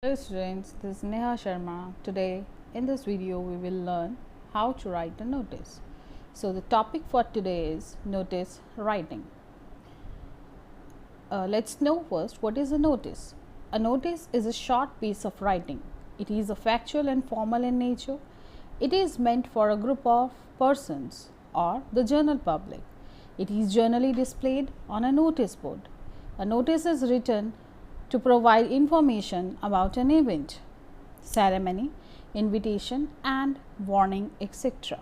Hello students, this is Neha Sharma. Today in this video we will learn how to write a notice. So the topic for today is notice writing. Let's know first what is a notice. A notice is a short piece of writing. It is a factual and formal in nature. It is meant for a group of persons or the general public. It is generally displayed on a notice board. A notice is written to provide information about an event, ceremony, invitation and warning, etc.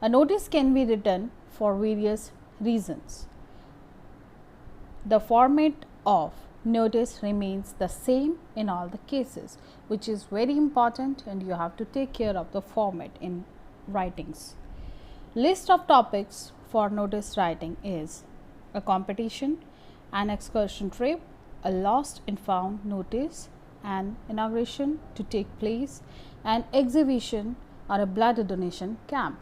A notice can be written for various reasons. The format of notice remains the same in all the cases, which is very important, and you have to take care of the format in writings. List of topics for notice writing is a competition, an excursion trip, a lost and found notice, an inauguration to take place, an exhibition or a blood donation camp.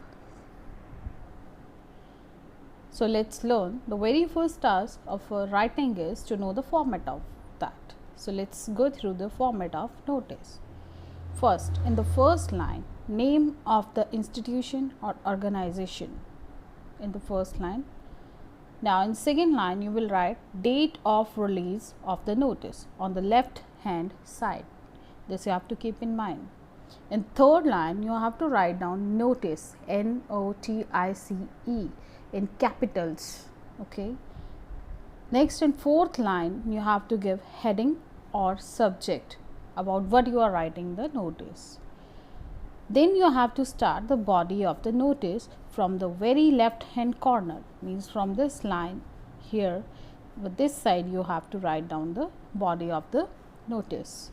So let's learn. The very first task of writing is to know the format of that. So let's go through the format of notice. First, in the first line, name of the institution or organization in the first line. Now in second line you will write date of release of the notice on the left hand side. This you have to keep in mind. In third line you have to write down notice, NOTICE, in capitals. Okay. Next, in fourth line you have to give heading or subject about what you are writing the notice. Then you have to start the body of the notice from the very left hand corner, means from this line here, with this side you have to write down the body of the notice.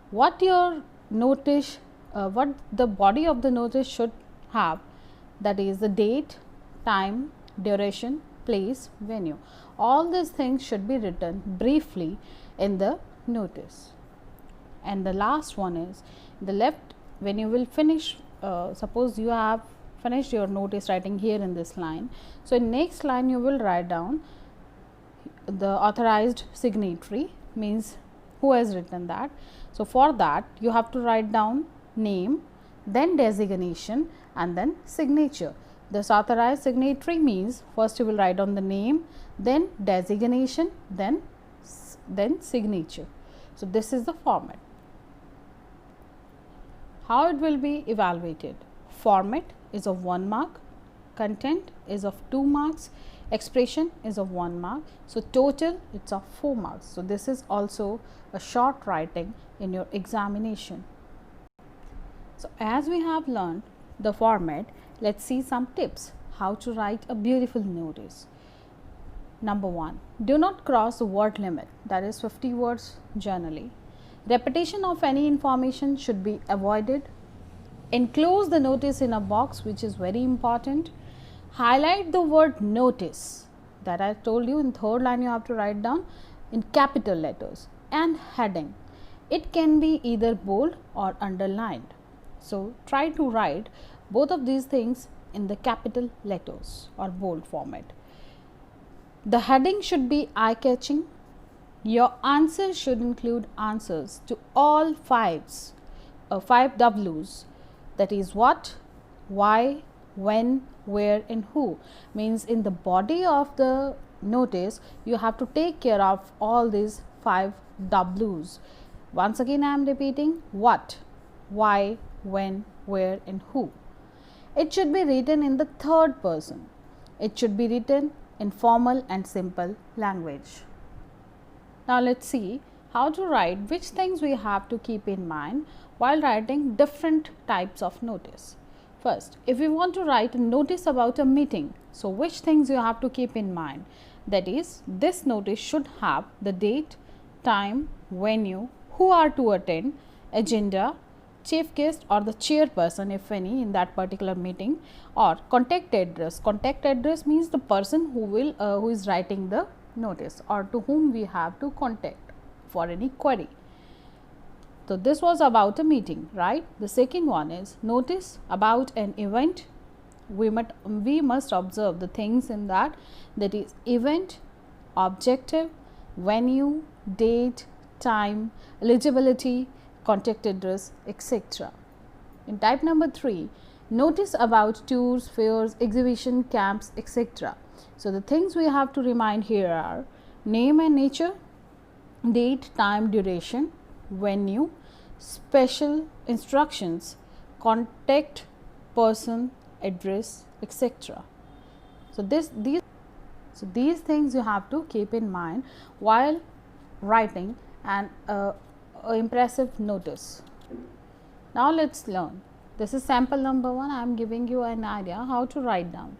What your notice, what the body of the notice should have, that is the date, time, duration, place, venue. All these things should be written briefly in the notice. And the last one is the left. When you will finish, suppose you have finished your notice writing here in this line. So in next line you will write down the authorized signatory, means who has written that. So for that you have to write down name, then designation and then signature. This authorized signatory means first you will write down the name, then designation, then signature. So this is the format. How it will be evaluated? Format is of 1 mark, content is of 2 marks, expression is of 1 mark. So total it's of 4 marks. So this is also a short writing in your examination. So as we have learned the format, let's see some tips how to write a beautiful notice. Number 1, do not cross the word limit, that is 50 words generally. Repetition of any information should be avoided. Enclose the notice in a box, which is very important. Highlight the word notice, that I told you in third line you have to write down in capital letters, and heading. It can be either bold or underlined. So try to write both of these things in the capital letters or bold format. The heading should be eye-catching. Your answer should include answers to all five W's, that is what, why, when, where and who. Means in the body of the notice you have to take care of all these 5 W's. Once again I am repeating: what, why, when, where and who. It should be written in the third person. It should be written in formal and simple language. Now let's see how to write, which things we have to keep in mind while writing different types of notice. First, if we want to write a notice about a meeting, so which things you have to keep in mind? That is, this notice should have the date, time, venue, who are to attend, agenda, chief guest or the chairperson if any in that particular meeting, or contact address. Contact address means the person who is writing the notice or to whom we have to contact for any query. So this was about a meeting, right? The second one is notice about an event. We must observe the things in that, that is event, objective, venue, date, time, eligibility, contact address, etc. In type number 3, notice about tours, fairs, exhibition, camps, etc. So the things we have to remind here are name and nature, date, time, duration, venue, special instructions, contact person, address, etc. So these things you have to keep in mind while writing an impressive notice. Now let's learn. This is sample number 1. I am giving you an idea how to write down.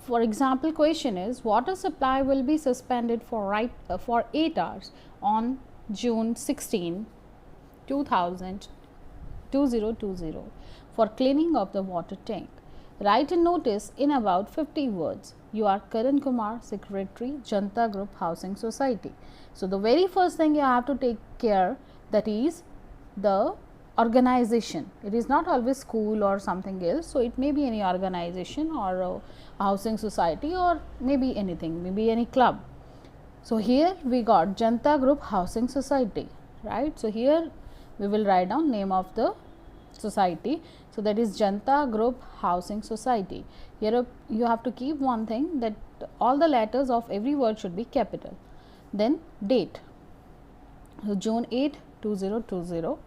For example, question is water supply will be suspended for 8 hours on June 16, 2020 for cleaning of the water tank. Write a notice in about 50 words. You are Karan Kumar, Secretary, Janta Group Housing Society. So the very first thing you have to take care, that is the organization. It is not always school or something else. So it may be any organization or a housing society or maybe anything, maybe any club. So here we got Janta Group Housing Society, right? So here we will write down name of the society. So that is Janta Group Housing Society. Here you have to keep one thing, that all the letters of every word should be capital. Then date, so June 8, 2020,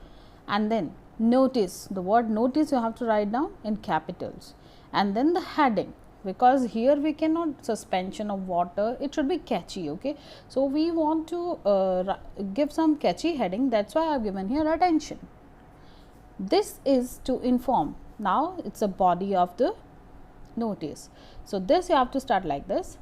and then notice, the word notice you have to write down in capitals, and then the heading, because here we cannot suspension of water, it should be catchy, okay. So we want to give some catchy heading, that's why I have given here attention. This is to inform. Now it's a body of the notice. So this you have to start like this.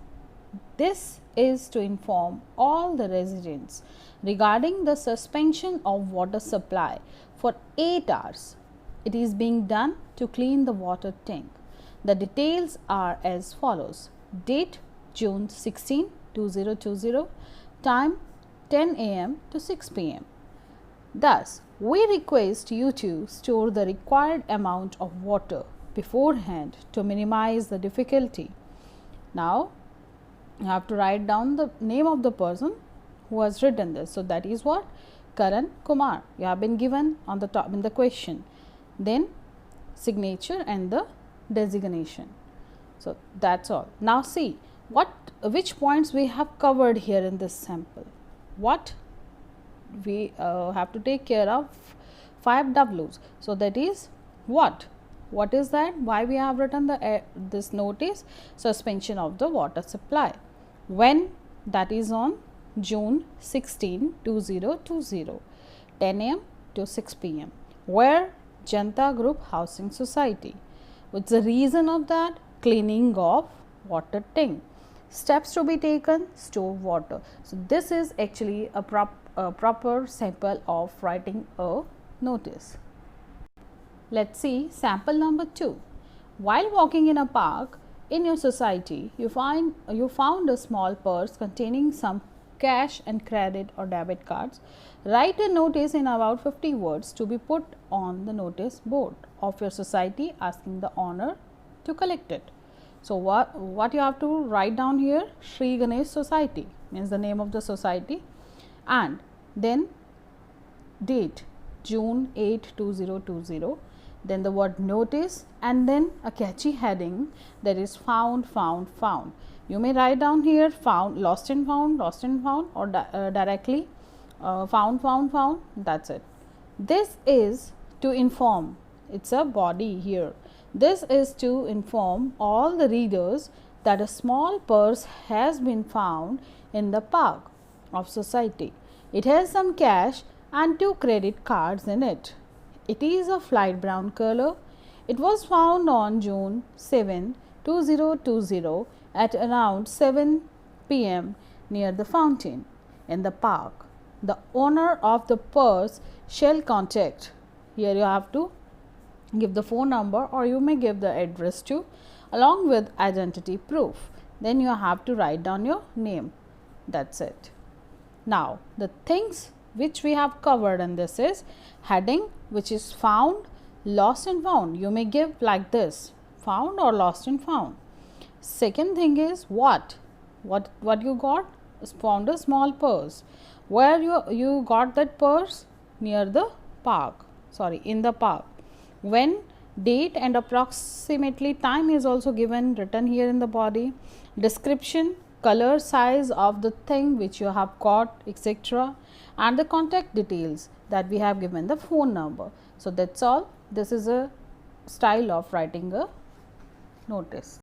This is to inform all the residents regarding the suspension of water supply for 8 hours. It is being done to clean the water tank. The details are as follows. Date June 16, 2020. Time 10 a.m. to 6 p.m. Thus, we request you to store the required amount of water beforehand to minimize the difficulty. Now, you have to write down the name of the person who has written this. So that is what? Karan Kumar. You have been given on the top in the question. Then signature and the designation. So that's all. Now see which points we have covered here in this sample. What we have to take care of 5 W's. So that is what? What is that? Why we have written the this notice? Suspension of the water supply. When? That is on June 16, 2020, 10 a.m. to 6 p.m. Where? Janta Group Housing Society. What's the reason of that? Cleaning of water tank. Steps to be taken, store water. So this is actually a proper sample of writing a notice. Let's see sample number 2. While walking in a park in your society, you found a small purse containing some cash and credit or debit cards. Write a notice in about 50 words to be put on the notice board of your society, asking the owner to collect it. So what you have to write down here? Sri Ganesh Society means the name of the society, and then date June 8, 2020, then the word notice, and then a catchy heading, that is found. You may write down here found, lost and found, or directly found. That's it. This is to inform. It's a body here. This is to inform all the readers that a small purse has been found in the park of society. It has some cash and 2 credit cards in it. It is of light brown color. It was found on June 7, 2020 at around 7 p.m. near the fountain in the park. The owner of the purse shall contact. Here you have to give the phone number, or you may give the address too, along with identity proof. Then you have to write down your name. That's it. Now the things which we have covered in this is heading, which is found, lost and found. You may give like this, found or lost and found. Second thing is what you got? Found a small purse. Where you got that purse? Near the park, sorry, in the park. When, date and approximately time is also given, written here in the body. Description, color, size of the thing which you have got, etc. and the contact details that we have given, the phone number. So, that is all. This is a style of writing a notice.